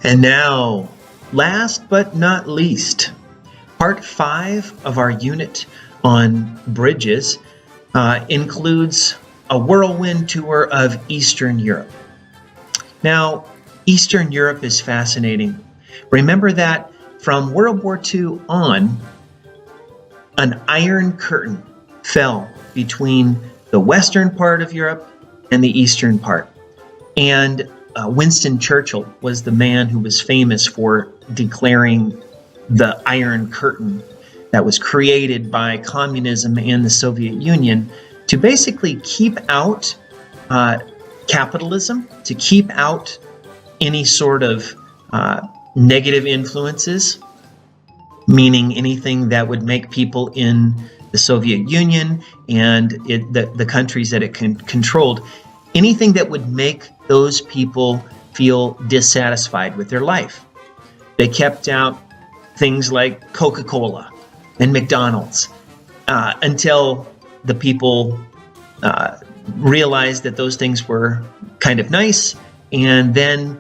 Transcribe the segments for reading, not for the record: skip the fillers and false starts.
And now, last but not least, part 5 of our unit on bridges includes a whirlwind tour of Eastern Europe. Now, Eastern Europe is fascinating. Remember that from World War II on, an iron curtain fell between the western part of Europe and the eastern part. And Winston Churchill was the man who was famous for declaring the Iron Curtain that was created by communism and the Soviet Union to basically keep out capitalism, to keep out any sort of negative influences, meaning anything that would make people in the Soviet Union and the countries that it controlled, anything that would make those people feel dissatisfied with their life. They kept out things like Coca-Cola and McDonald's until the people realized that those things were kind of nice, and then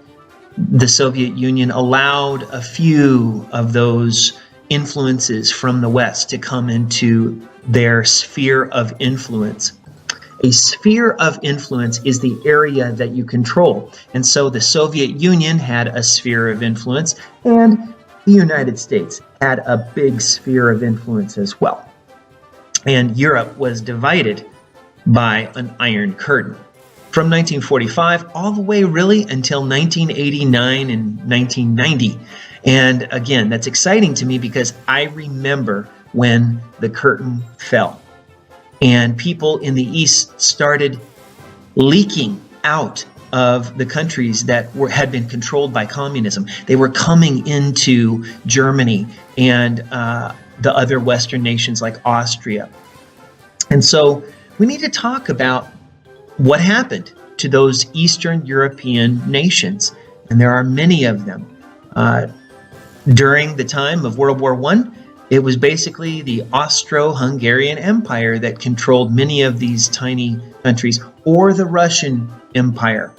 the Soviet Union allowed a few of those influences from the West to come into their sphere of influence. A sphere of influence is the area that you control. And so the Soviet Union had a sphere of influence, and the United States had a big sphere of influence as well. And Europe was divided by an Iron Curtain from 1945 all the way really until 1989 and 1990. And again, that's exciting to me because I remember when the curtain fell. And people in the East started leaking out of the countries that had been controlled by communism. They were coming into Germany and the other Western nations like Austria. And so we need to talk about what happened to those Eastern European nations. And there are many of them. During the time of World War I, it was basically the Austro-Hungarian Empire that controlled many of these tiny countries, or the Russian Empire.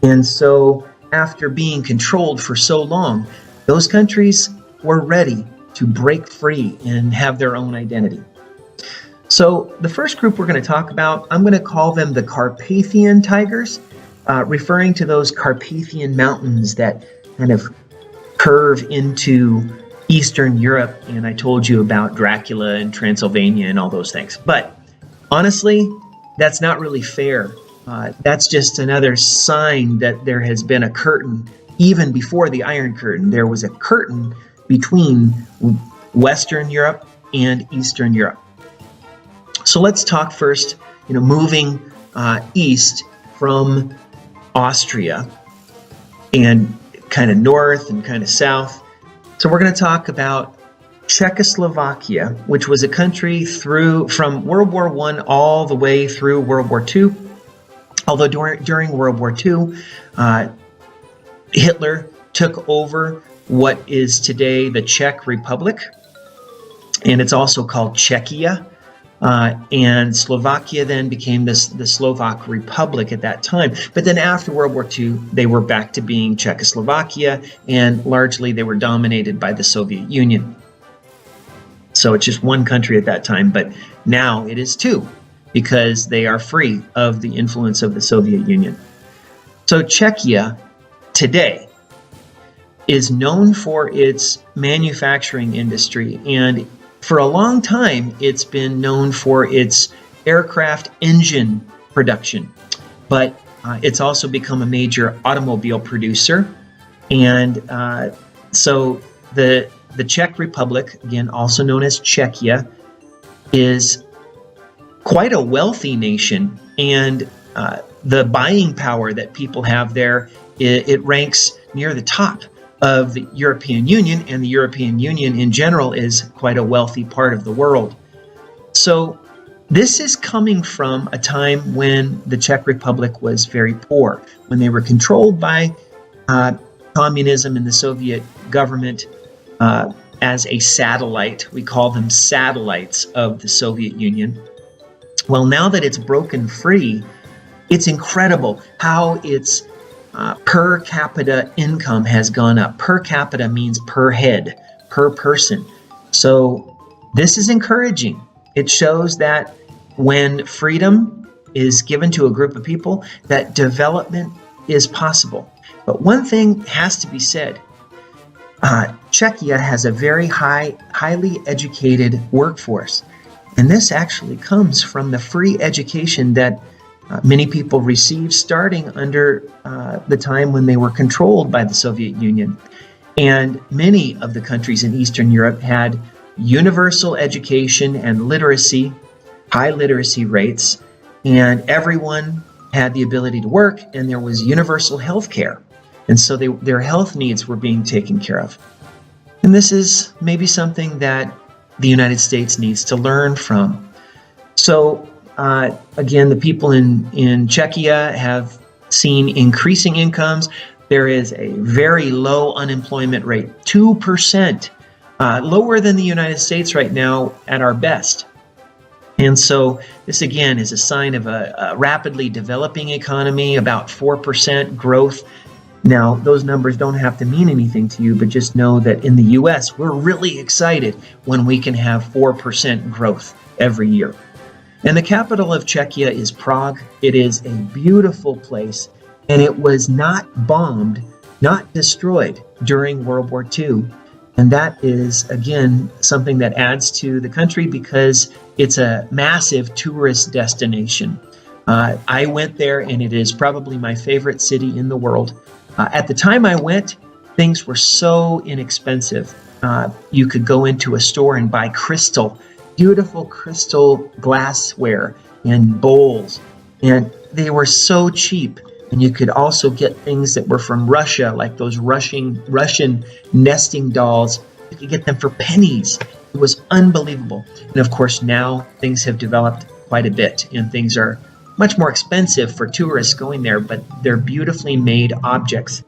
And so after being controlled for so long, those countries were ready to break free and have their own identity. So the first group we're going to talk about, I'm going to call them the Carpathian tigers, referring to those Carpathian mountains that kind of curve into Eastern Europe, and I told you about Dracula and Transylvania and all those things. But honestly, that's not really fair. That's just another sign that there has been a curtain. Even before the Iron Curtain, there was a curtain between Western Europe and Eastern Europe. So let's talk first, moving east from Austria and kind of north and kind of south. So we're going to talk about Czechoslovakia, which was a country from World War I all the way through World War II. Although during World War II, Hitler took over what is today the Czech Republic, and it's also called Czechia. And Slovakia then became the Slovak Republic at that time. But then after World War II, they were back to being Czechoslovakia, and largely they were dominated by the Soviet Union. So it's just one country at that time, but now it is two, because they are free of the influence of the Soviet Union. So Czechia today is known for its manufacturing industry, and for a long time, it's been known for its aircraft engine production, but it's also become a major automobile producer. And so the Czech Republic, again, also known as Czechia, is quite a wealthy nation, and the buying power that people have there, it ranks near the top of the European Union, and the European Union in general is quite a wealthy part of the world. So this is coming from a time when the Czech Republic was very poor, when they were controlled by communism and the Soviet government as a satellite. We call them satellites of the Soviet Union. Well, now that it's broken free, it's incredible how it's per capita income has gone up. Per capita means per head, per person. So this is encouraging. It shows that when freedom is given to a group of people, that development is possible. But one thing has to be said. Czechia has a very highly educated workforce. And this actually comes from the free education that many people received starting under the time when they were controlled by the Soviet Union. And many of the countries in Eastern Europe had universal education and literacy, high literacy rates, and everyone had the ability to work, and there was universal health care. And so their health needs were being taken care of. And this is maybe something that the United States needs to learn from. So again, the people in Czechia have seen increasing incomes. There is a very low unemployment rate, 2%, lower than the United States right now at our best. And so this again is a sign of a rapidly developing economy, about 4% growth. Now, those numbers don't have to mean anything to you, but just know that in the US, we're really excited when we can have 4% growth every year. And the capital of Czechia is Prague. It is a beautiful place, and it was not bombed, not destroyed during World War II. And that is, again, something that adds to the country because it's a massive tourist destination. I went there, and it is probably my favorite city in the world. At the time I went, things were so inexpensive. You could go into a store and buy beautiful crystal glassware and bowls, and they were so cheap. And you could also get things that were from Russia, like those Russian nesting dolls. You could get them for pennies. It was unbelievable. And of course, now things have developed quite a bit, and things are much more expensive for tourists going there, but they're beautifully made objects.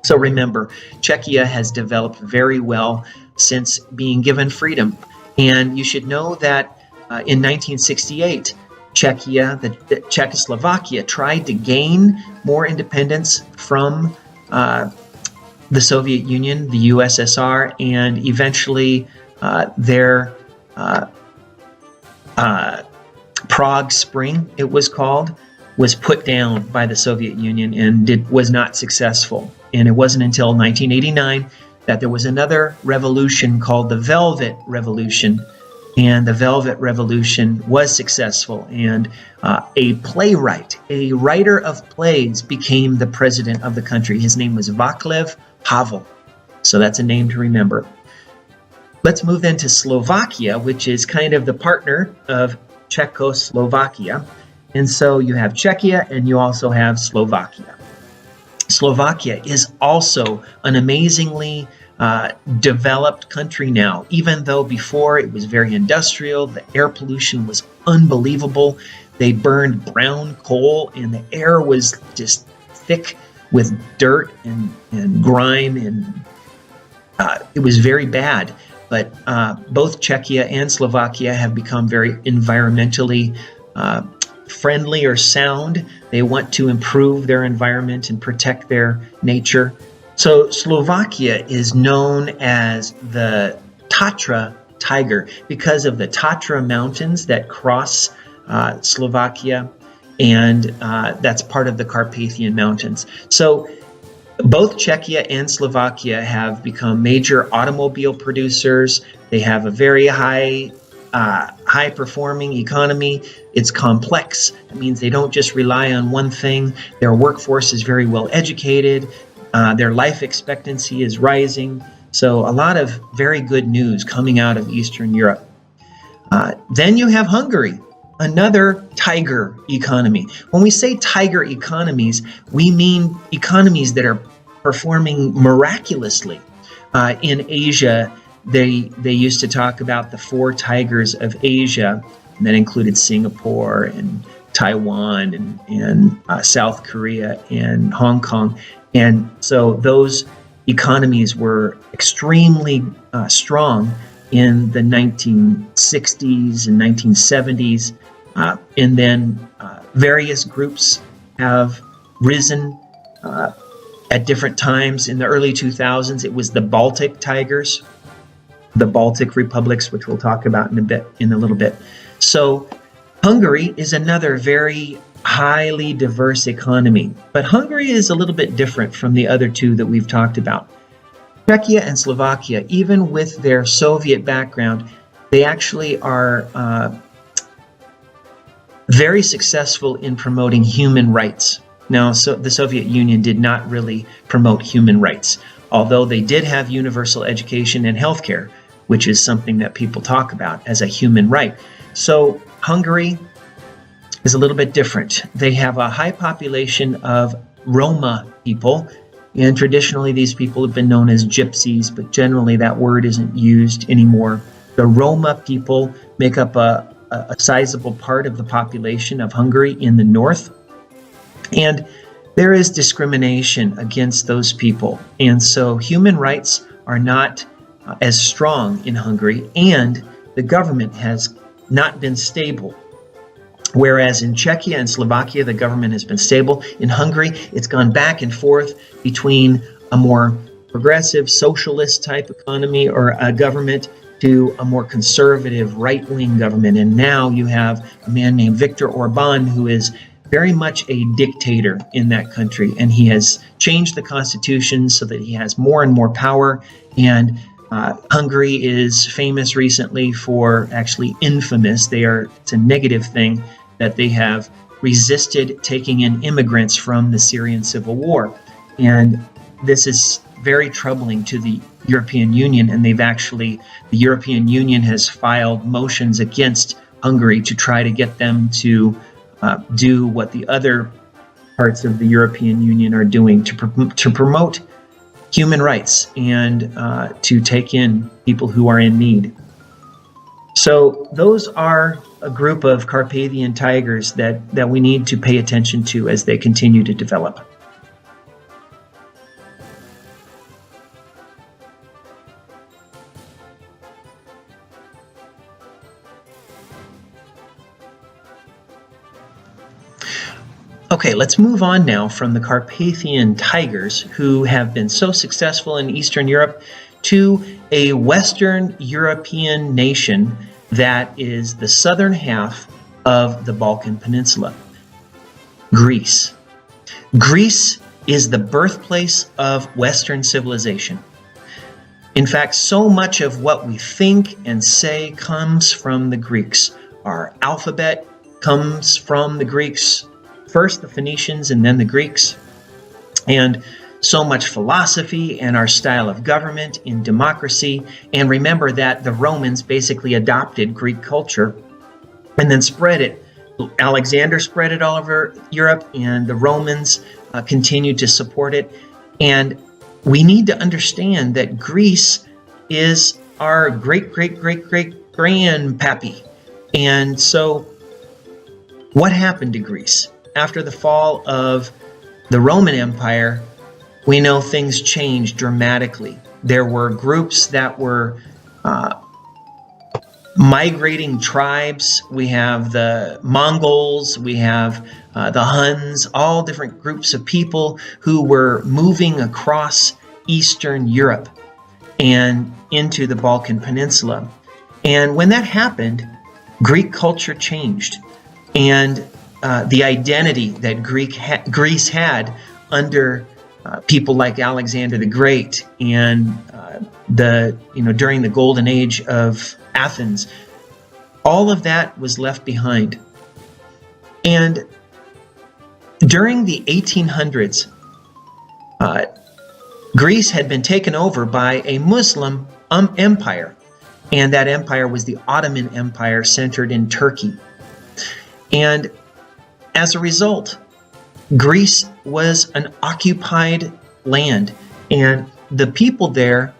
So remember, Czechia has developed very well since being given freedom. And you should know that in 1968, Czechoslovakia tried to gain more independence from the Soviet Union, the USSR, and eventually their Prague Spring, it was called, was put down by the Soviet Union and was not successful. And it wasn't until 1989 that there was another revolution called the Velvet Revolution. And the Velvet Revolution was successful, and a playwright, a writer of plays, became the president of the country. His name was Václav Havel. So that's a name to remember. Let's move then to Slovakia, which is kind of the partner of Czechoslovakia. And so you have Czechia and you also have Slovakia. Slovakia is also an amazingly developed country now, even though before it was very industrial. The air pollution was unbelievable. They burned brown coal and the air was just thick with dirt and grime, and it was very bad. But both Czechia and Slovakia have become very environmentally friendly or sound. They want to improve their environment and protect their nature. So Slovakia is known as the Tatra tiger because of the Tatra mountains that cross Slovakia, and that's part of the Carpathian mountains. So both Czechia and Slovakia have become major automobile producers. They have a very high-performing economy. It's complex. It means they don't just rely on one thing. Their workforce is very well educated. Their life expectancy is rising. So a lot of very good news coming out of Eastern Europe. Then you have Hungary, another tiger economy. When we say tiger economies, we mean economies that are performing miraculously. In Asia, they used to talk about the four tigers of Asia, and that included Singapore and Taiwan and South Korea and Hong Kong. And so those economies were extremely strong in the 1960s and 1970s. And then various groups have risen at different times. In the early 2000s, it was the Baltic Tigers, the Baltic republics, which we'll talk about in a little bit. So Hungary is another very highly diverse economy, but Hungary is a little bit different from the other two that we've talked about. Czechia and Slovakia, even with their Soviet background, they actually are very successful in promoting human rights. Now, the Soviet Union did not really promote human rights, although they did have universal education and healthcare, which is something that people talk about as a human right. So Hungary is a little bit different. They have a high population of Roma people, and traditionally these people have been known as gypsies, but generally that word isn't used anymore. The Roma people make up a sizable part of the population of Hungary in the north, and there is discrimination against those people. And so human rights are not as strong in Hungary, and the government has not been stable. Whereas in Czechia and Slovakia, the government has been stable. In Hungary, it's gone back and forth between a more progressive socialist type economy or a government to a more conservative right-wing government. And now you have a man named Viktor Orban, who is very much a dictator in that country. And he has changed the constitution so that he has more and more power. And Hungary is famous recently for, actually infamous, it's a negative thing, that they have resisted taking in immigrants from the Syrian civil war. And this is very troubling to the European Union, and the European Union has filed motions against Hungary to try to get them to do what the other parts of the European Union are doing to promote human rights and to take in people who are in need. So those are a group of Carpathian tigers that we need to pay attention to as they continue to develop. Okay, let's move on now from the Carpathian tigers, who have been so successful in Eastern Europe, to a Western European nation that is the southern half of the Balkan Peninsula, Greece. Greece is the birthplace of Western civilization. In fact, so much of what we think and say comes from the Greeks. Our alphabet comes from the Greeks, first the Phoenicians and then the Greeks. And so much philosophy and our style of government in democracy. And remember that the Romans basically adopted Greek culture and then spread it. Alexander spread it all over Europe, and the Romans continued to support it. And we need to understand that Greece is our great-great-great-great-grandpappy. And so what happened to Greece? After the fall of the Roman Empire, we know things changed dramatically. There were groups that were migrating tribes. We have the Mongols, we have the Huns, all different groups of people who were moving across Eastern Europe and into the Balkan Peninsula. And when that happened, Greek culture changed. And the identity that Greece had under people like Alexander the Great and during the golden age of Athens, all of that was left behind. And during the 1800s, Greece had been taken over by a Muslim empire, and that empire was the Ottoman Empire, centered in Turkey. And as a result, Greece was an occupied land, and the people there,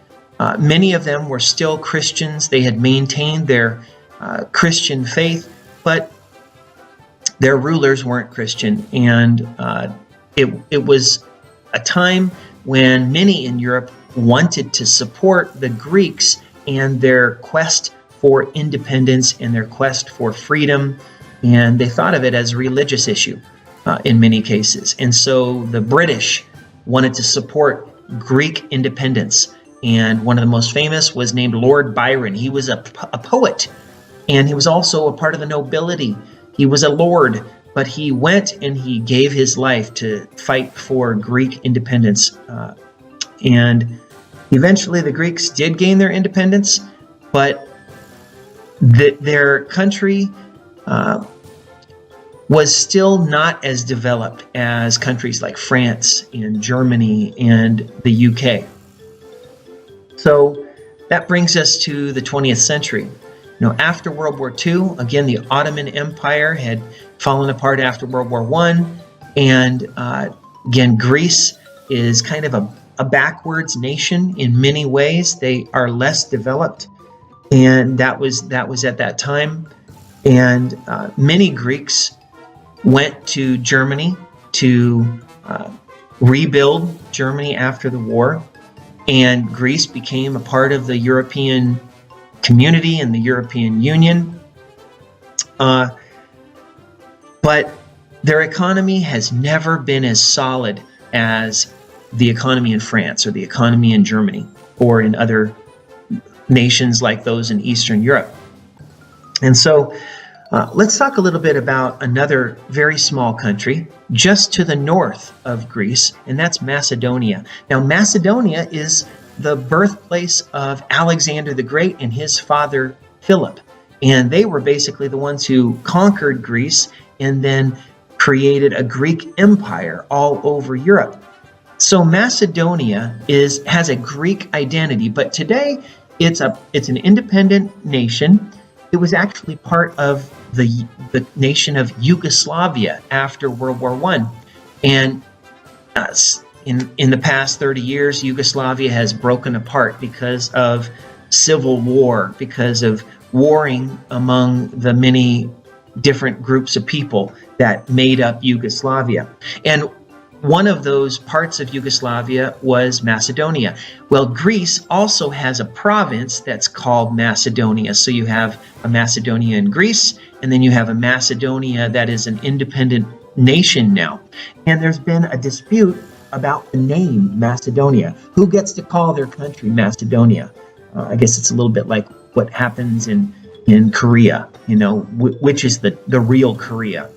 many of them were still Christians. They had maintained their Christian faith, but their rulers weren't Christian. And it was a time when many in Europe wanted to support the Greeks and their quest for independence and their quest for freedom. And they thought of it as a religious issue in many cases. And so the British wanted to support Greek independence. And one of the most famous was named Lord Byron. He was a poet, and he was also a part of the nobility. He was a lord, but he went and he gave his life to fight for Greek independence. And eventually the Greeks did gain their independence, but their country was still not as developed as countries like France and Germany and the UK. So that brings us to the 20th century. After World War II, again, the Ottoman Empire had fallen apart after World War I, and again, Greece is kind of a backwards nation in many ways. They are less developed, and that was at that time. And many Greeks went to Germany to rebuild Germany after the war, and Greece became a part of the European community and the European Union. But their economy has never been as solid as the economy in France or the economy in Germany or in other nations like those in Eastern Europe. And so let's talk a little bit about another very small country just to the north of Greece, and that's Macedonia. Now, Macedonia is the birthplace of Alexander the Great and his father Philip. And they were basically the ones who conquered Greece and then created a Greek empire all over Europe. So Macedonia has a Greek identity, but today it's an independent nation. It was actually part of the nation of Yugoslavia after World War I. And in the past 30 years, Yugoslavia has broken apart because of civil war, because of warring among the many different groups of people that made up Yugoslavia. And one of those parts of Yugoslavia was Macedonia. Well, Greece also has a province that's called Macedonia. So you have a Macedonia in Greece, and then you have a Macedonia that is an independent nation now. And there's been a dispute about the name Macedonia. Who gets to call their country Macedonia? I guess it's a little bit like what happens in Korea, which is the real Korea.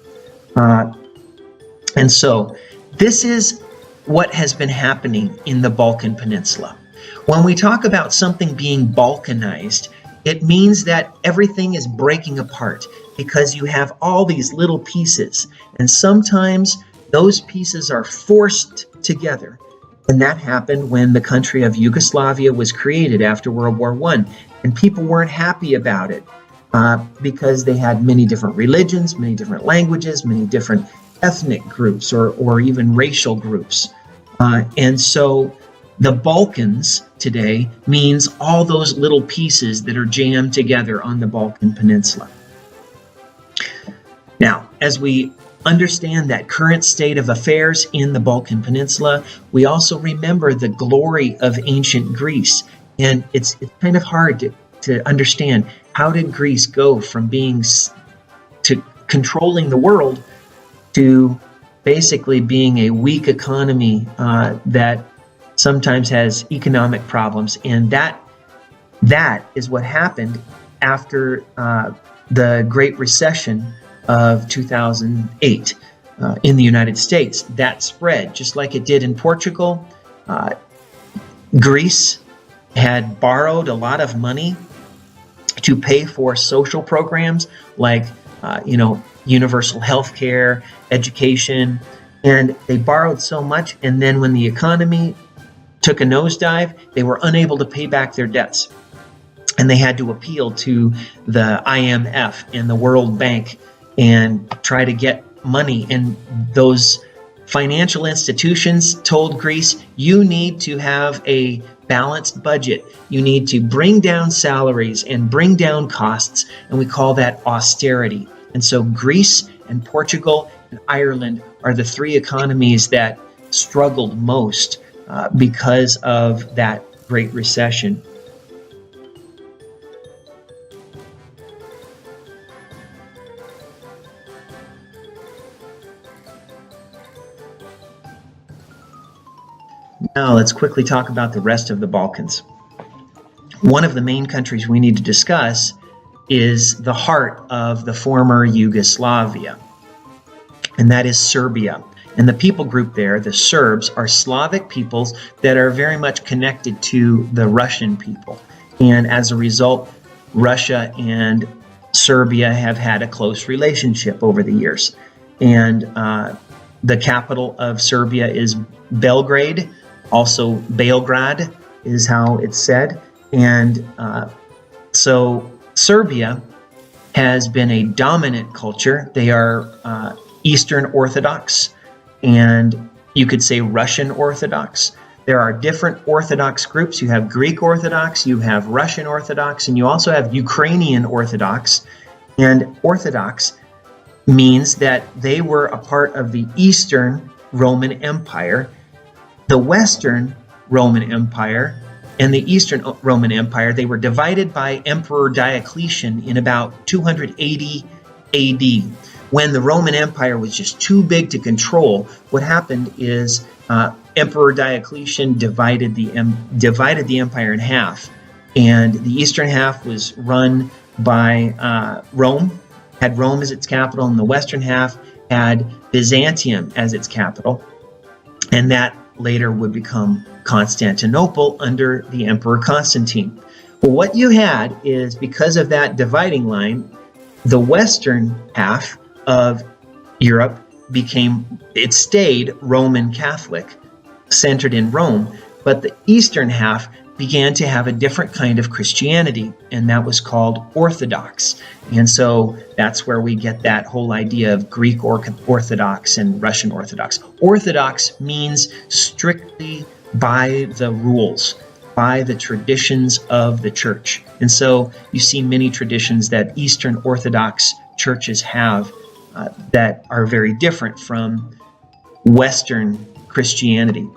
And so this is what has been happening in the Balkan Peninsula. When we talk about something being Balkanized, it means that everything is breaking apart because you have all these little pieces, and sometimes those pieces are forced together. And that happened when the country of Yugoslavia was created after World War I. And people weren't happy about it because they had many different religions, many different languages, many different ethnic groups or even racial groups. And so the Balkans today means all those little pieces that are jammed together on the Balkan Peninsula. Now, as we understand that current state of affairs in the Balkan Peninsula, we also remember the glory of ancient Greece. And it's kind of hard to understand, how did Greece go from being to controlling the world to basically being a weak economy that sometimes has economic problems. And that is what happened after the Great Recession of 2008 in the United States. That spread, just like it did in Portugal. Greece had borrowed a lot of money to pay for social programs like universal health care, education, and they borrowed so much, and then when the economy took a nosedive, they were unable to pay back their debts. And they had to appeal to the IMF and the World Bank and try to get money. And those financial institutions told Greece, you need to have a balanced budget. You need to bring down salaries and bring down costs, and we call that austerity. And so Greece and Portugal and Ireland are the three economies that struggled most because of that Great Recession. Now let's quickly talk about the rest of the Balkans. One of the main countries we need to discuss is the heart of the former Yugoslavia, and that is Serbia. And the people group there, the Serbs, are Slavic peoples that are very much connected to the Russian people. And as a result, Russia and Serbia have had a close relationship over the years. And the capital of Serbia is Belgrade, also Beograd is how it's said. And so Serbia has been a dominant culture. They are Eastern Orthodox, and you could say Russian Orthodox. There are different Orthodox groups. You have Greek Orthodox, you have Russian Orthodox, and you also have Ukrainian Orthodox. And Orthodox means that they were a part of the Eastern Roman Empire. The Western Roman Empire and the Eastern Roman Empire, they were divided by Emperor Diocletian in about 280 AD. When the Roman Empire was just too big to control, what happened is Emperor Diocletian divided the empire in half, and the eastern half was run by Rome, had Rome as its capital, and the western half had Byzantium as its capital, and that later would become Constantinople under the Emperor Constantine. Well, what you had is, because of that dividing line, the western half of Europe stayed Roman Catholic, centered in Rome, but the eastern half began to have a different kind of Christianity, and that was called Orthodox. And so that's where we get that whole idea of Greek Orthodox and Russian Orthodox. Orthodox means strictly by the rules, by the traditions of the church. And so you see many traditions that Eastern Orthodox churches have that are very different from Western Christianity.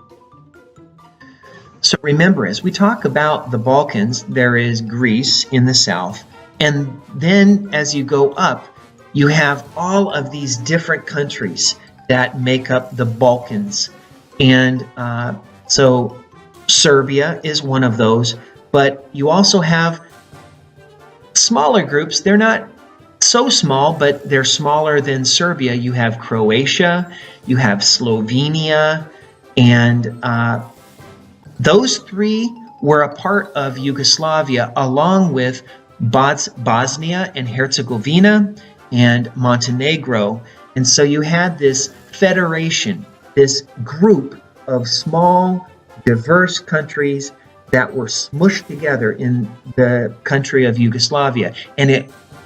So remember, as we talk about the Balkans, there is Greece in the south, and then as you go up, you have all of these different countries that make up the Balkans. And so Serbia is one of those, but you also have smaller groups. They're not so small, but they're smaller than Serbia. You have Croatia, you have Slovenia, and those three were a part of Yugoslavia, along with Bosnia and Herzegovina and Montenegro. And so you had this federation, this group of small, diverse countries that were smushed together in the country of Yugoslavia. And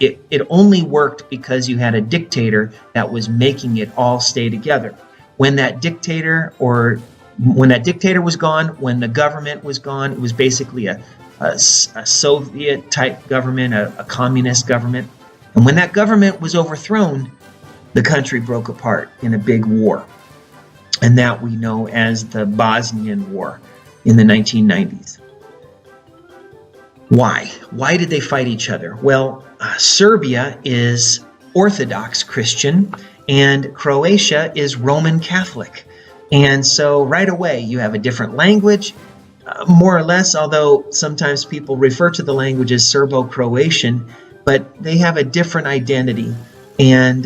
it only worked because you had a dictator that was making it all stay together. When that dictator was gone, when the government was gone, it was basically a Soviet-type government, a communist government. And when that government was overthrown, the country broke apart in a big war. And that we know as the Bosnian War in the 1990s. Why? Why did they fight each other? Well, Serbia is Orthodox Christian, and Croatia is Roman Catholic. And so right away, you have a different language, more or less, although sometimes people refer to the language as Serbo-Croatian, but they have a different identity. And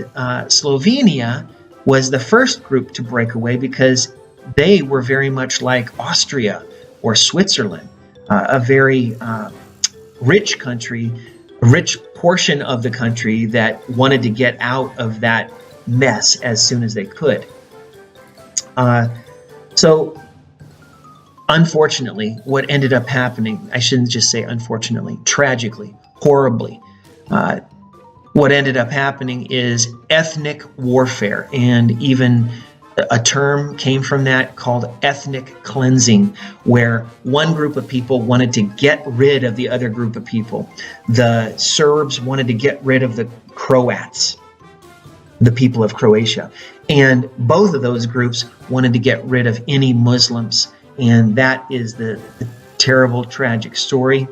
Slovenia was the first group to break away because they were very much like Austria or Switzerland, a very rich country, a rich portion of the country that wanted to get out of that mess as soon as they could. So unfortunately, what ended up happening, I shouldn't just say unfortunately, tragically, horribly, what ended up happening is ethnic warfare, and even a term came from that called ethnic cleansing, where one group of people wanted to get rid of the other group of people. The Serbs wanted to get rid of the Croats, the people of Croatia. And both of those groups wanted to get rid of any Muslims. And that is the terrible, tragic story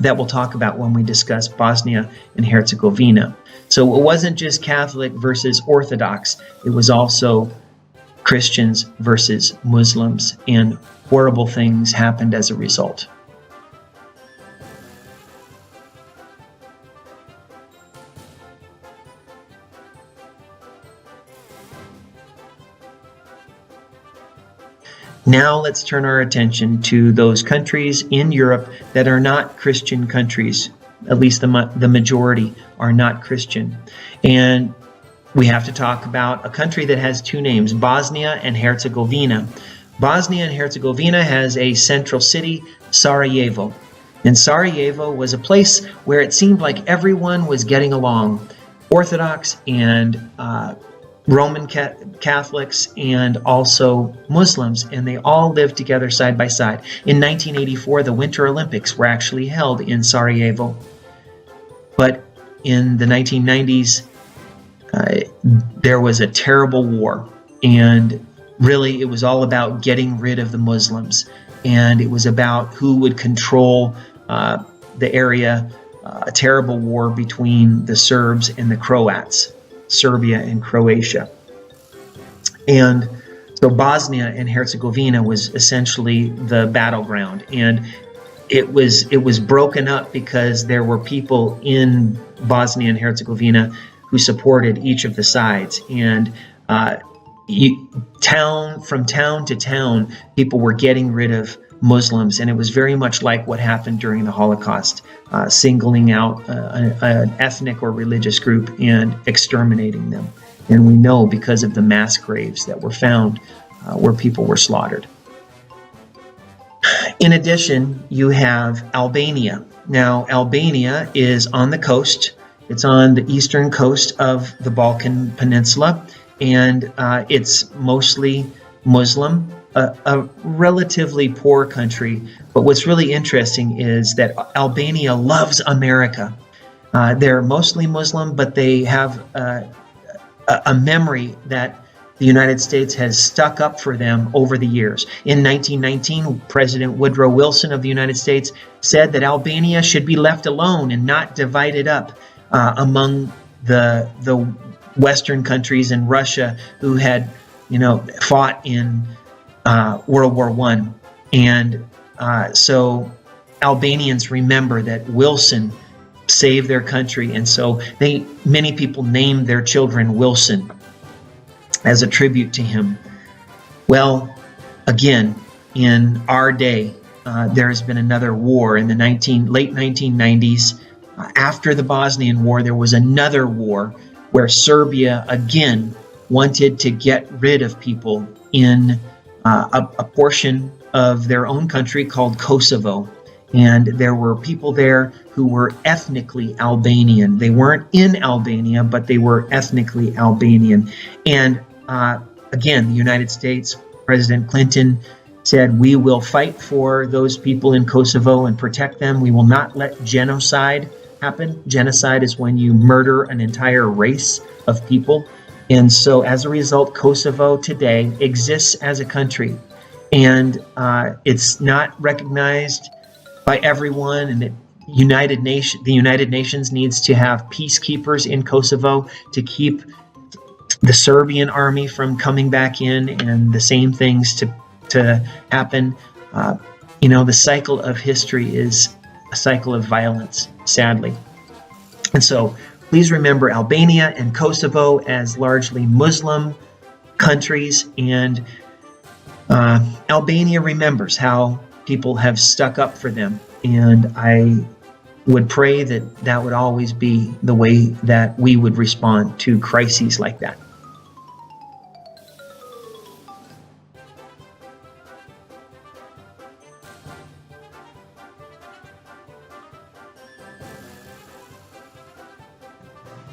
that we'll talk about when we discuss Bosnia and Herzegovina. So it wasn't just Catholic versus Orthodox. It was also Christians versus Muslims, and horrible things happened as a result. Now let's turn our attention to those countries in Europe that are not Christian countries. At least the majority are not Christian. And we have to talk about a country that has two names, Bosnia and Herzegovina. Bosnia and Herzegovina has a central city, Sarajevo. And Sarajevo was a place where it seemed like everyone was getting along. Orthodox and Roman Catholics and also Muslims, and they all lived together side by side. In 1984, the Winter Olympics were actually held in Sarajevo. But in the 1990s, there was a terrible war, and really it was all about getting rid of the Muslims, and it was about who would control the area, a terrible war between the Serbs and the Croats. Serbia and Croatia. And so Bosnia and Herzegovina was essentially the battleground, and it was broken up because there were people in Bosnia and Herzegovina who supported each of the sides, and from town to town, people were getting rid of Muslims, and it was very much like what happened during the Holocaust, singling out an ethnic or religious group and exterminating them. And we know because of the mass graves that were found where people were slaughtered. In addition, you have Albania. Now, Albania is on the coast. It's on the eastern coast of the Balkan Peninsula, and it's mostly Muslim. A relatively poor country, but what's really interesting is that Albania loves America. They're mostly Muslim, but they have a memory that the United States has stuck up for them over the years. In 1919, President Woodrow Wilson of the United States said that Albania should be left alone and not divided up among the Western countries and Russia who had, fought in World War I. And so Albanians remember that Wilson saved their country, and so many people named their children Wilson as a tribute to him. Well, again, in our day, there has been another war in the late 1990s. After the Bosnian War, there was another war where Serbia again wanted to get rid of people in a portion of their own country called Kosovo. And there were people there who were ethnically Albanian. They weren't in Albania, but they were ethnically Albanian. And again, the United States, President Clinton said, we will fight for those people in Kosovo and protect them. We will not let genocide happen. Genocide is when you murder an entire race of people. And so as a result, Kosovo today exists as a country, and it's not recognized by everyone. And the United Nations needs to have peacekeepers in Kosovo to keep the Serbian army from coming back in, and the same things to happen. The cycle of history is a cycle of violence, sadly. And so please remember Albania and Kosovo as largely Muslim countries, and Albania remembers how people have stuck up for them, and I would pray that would always be the way that we would respond to crises like that.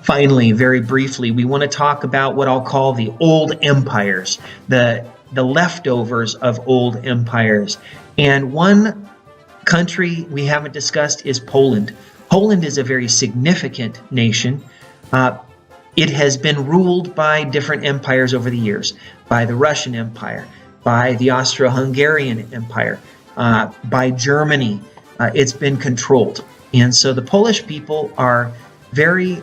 Finally, very briefly, we want to talk about what I'll call the old empires, the leftovers of old empires. And one country we haven't discussed is Poland. Poland is a very significant nation. It has been ruled by different empires over the years, by the Russian Empire, by the Austro-Hungarian Empire, by Germany. It's been controlled. And so the Polish people are very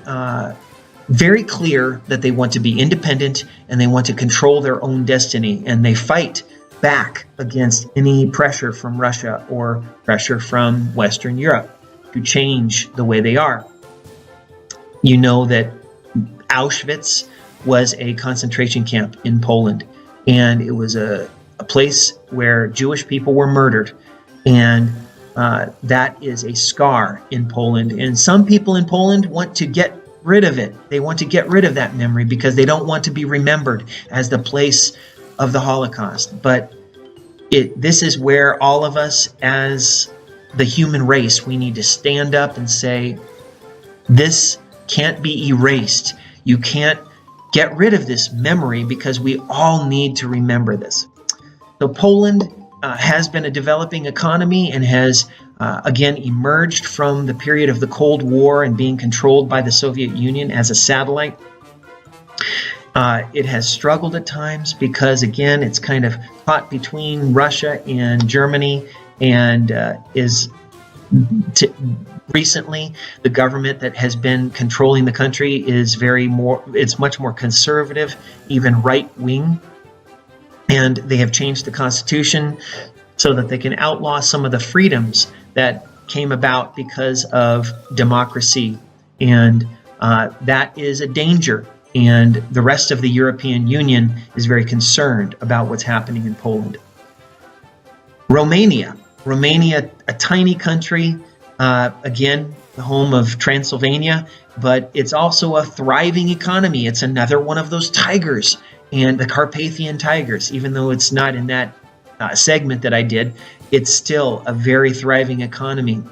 very clear that they want to be independent and they want to control their own destiny, and they fight back against any pressure from Russia or pressure from Western Europe to change the way they are. You know that Auschwitz was a concentration camp in Poland, and it was a place where Jewish people were murdered, and that is a scar in Poland. And some people in Poland want to get rid of it. They want to get rid of that memory because they don't want to be remembered as the place of the Holocaust. But this is where all of us as the human race, we need to stand up and say, this can't be erased. You can't get rid of this memory because we all need to remember this. So Poland has been a developing economy and has again emerged from the period of the Cold War and being controlled by the Soviet Union as a satellite. It has struggled at times because, again, it's kind of caught between Russia and Germany, and recently the government that has been controlling the country is it's much more conservative, even right-wing, and they have changed the constitution so that they can outlaw some of the freedoms that came about because of democracy, and that is a danger. And the rest of the European Union is very concerned about what's happening in Poland. Romania, a tiny country, again, the home of Transylvania, but it's also a thriving economy. It's another one of those tigers, and the Carpathian tigers, even though it's not in that segment that I did, it's still a very thriving economy.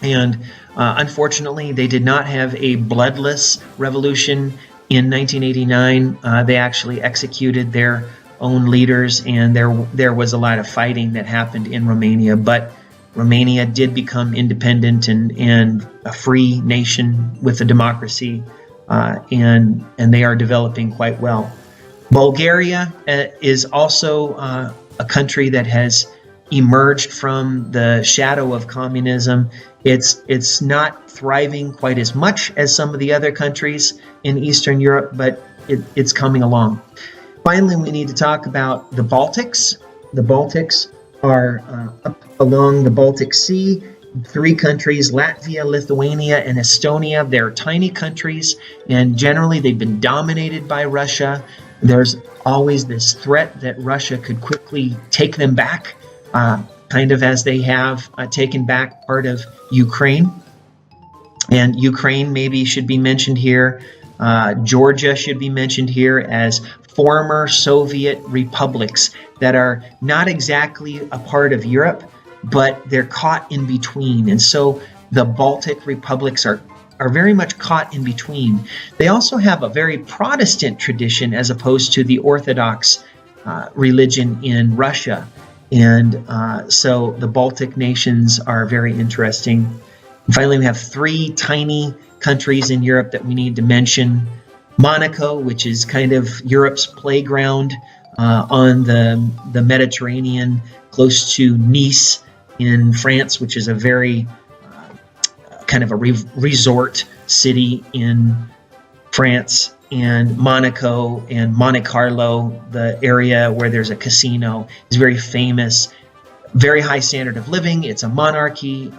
And unfortunately, they did not have a bloodless revolution in 1989. They actually executed their own leaders, and there was a lot of fighting that happened in Romania. But Romania did become independent and a free nation with a democracy, and they are developing quite well. Bulgaria is also a country that has emerged from the shadow of communism. It's not thriving quite as much as some of the other countries in Eastern Europe, but it's coming along. Finally, we need to talk about the Baltics. The Baltics are up along the Baltic Sea. 3 countries, Latvia, Lithuania, and Estonia. They're tiny countries, and generally they've been dominated by Russia. There's always this threat that Russia could quickly take them back, kind of as they have taken back part of Ukraine. And Ukraine maybe should be mentioned here. Georgia should be mentioned here as former Soviet republics that are not exactly a part of Europe, but they're caught in between. And so the Baltic republics are very much caught in between. They also have a very Protestant tradition as opposed to the Orthodox religion in Russia. And so the Baltic nations are very interesting. And finally, we have 3 tiny countries in Europe that we need to mention. Monaco, which is kind of Europe's playground on the Mediterranean, close to Nice in France, which is a very kind of a resort city in France. And Monaco and Monte Carlo, the area where there's a casino, is very famous. Very high standard of living. It's a monarchy.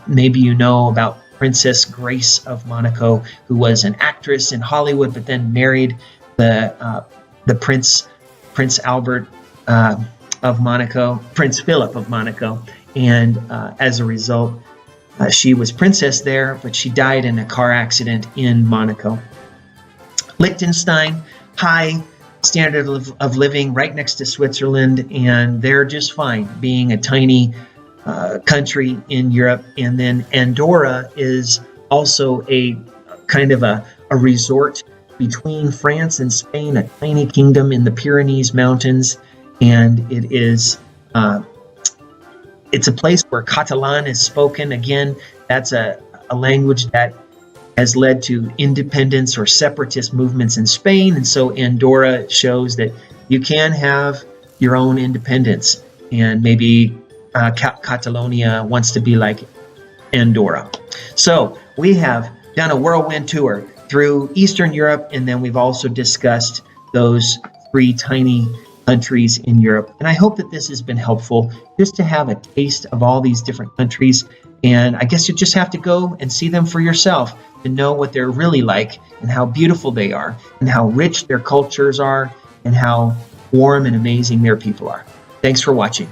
Maybe you know about Princess Grace of Monaco, who was an actress in Hollywood, but then married the Prince Albert of Monaco, Prince Philip of Monaco, and as a result, she was princess there, but she died in a car accident in Monaco. Liechtenstein, high standard of living, right next to Switzerland, and they're just fine being a tiny country in Europe. And then Andorra is also a kind of a resort between France and Spain, a tiny kingdom in the Pyrenees Mountains, and it's a place where Catalan is spoken. Again, that's a language that has led to independence or separatist movements in Spain. And so Andorra shows that you can have your own independence. And maybe Catalonia wants to be like Andorra. So we have done a whirlwind tour through Eastern Europe, and then we've also discussed those 3 tiny countries in Europe. And I hope that this has been helpful just to have a taste of all these different countries. And I guess you just have to go and see them for yourself to know what they're really like and how beautiful they are and how rich their cultures are and how warm and amazing their people are. Thanks for watching.